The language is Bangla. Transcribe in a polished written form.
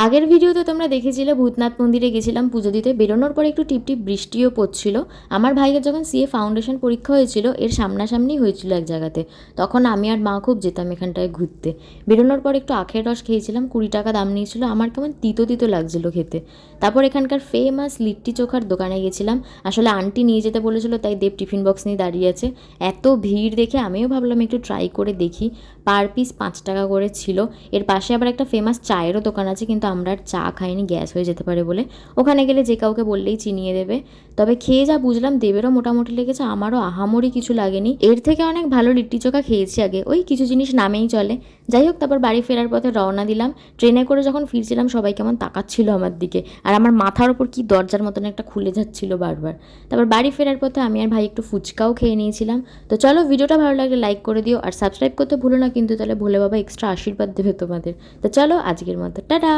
আগের ভিডিওতে তোমরা দেখেছিলে ভূতনাথ মন্দিরে গেছিলাম পুজো দিতে। বেরোনোর পর একটু টিপটিপ বৃষ্টিও পড়ছিল। আমার ভাইয়ের যখন সিএ ফাউন্ডেশন পরীক্ষা হয়েছিল, এর সামনাসামনি হয়েছিল এক জায়গাতে, তখন আমি আর মা খুব যেতাম এখানটায় ঘুরতে। বেরোনোর পর একটু আখের রস খেয়েছিলাম, 20 টাকা দাম নিয়েছিল। আমার কেমন তিতো তিতো লাগছিল খেতে। তারপর এখানকার ফেমাস লিট্টি চোখার দোকানে গেছিলাম। আসলে আন্টি নিয়ে যেতে বলেছিল, তাই দেব টিফিন বক্স নিয়ে দাঁড়িয়ে আছে। এত ভিড় দেখে আমিও ভাবলাম একটু ট্রাই করে দেখি। পার পিস 5 টাকা করে ছিল। এর পাশে আবার একটা ফেমাস চায়েরও দোকান আছে, কিন্তু আমরা আর চা খাইনি, গ্যাস হয়ে যেতে পারে বলে। ওখানে গেলে যে কাউকে বললেই চিনিয়ে দেবে। তবে খেয়ে যা বুঝলাম, দেবেরও মোটামুটি লেগেছে, আমারও আহামরি কিছু লাগেনি। এর থেকে অনেক ভালো লিট্টি চোখা খেয়েছি আগে, ওই কিছু জিনিস নামেই চলে। যাই হোক, তারপর বাড়ি ফেরার পথে রওনা দিলাম। ট্রেনে করে যখন ফিরছিলাম, সবাই কেমন তাকাচ্ছিল আমার দিকে, আর আমার মাথার ওপর কি দরজার মতন একটা খুলে যাচ্ছিল বারবার। তারপর বাড়ি ফেরার পথে আমি আর ভাই একটু ফুচকাও খেয়ে নিয়েছিলাম। তো চলো, ভিডিওটা ভালো লাগলে লাইক করে দিও, আর সাবস্ক্রাইব করতে ভুলো না কিন্তু, তাহলে ভোলে বাবা এক্সট্রা আশীর্বাদ দেবে তোমাদের। তো চলো, আজকের মতো টাটা।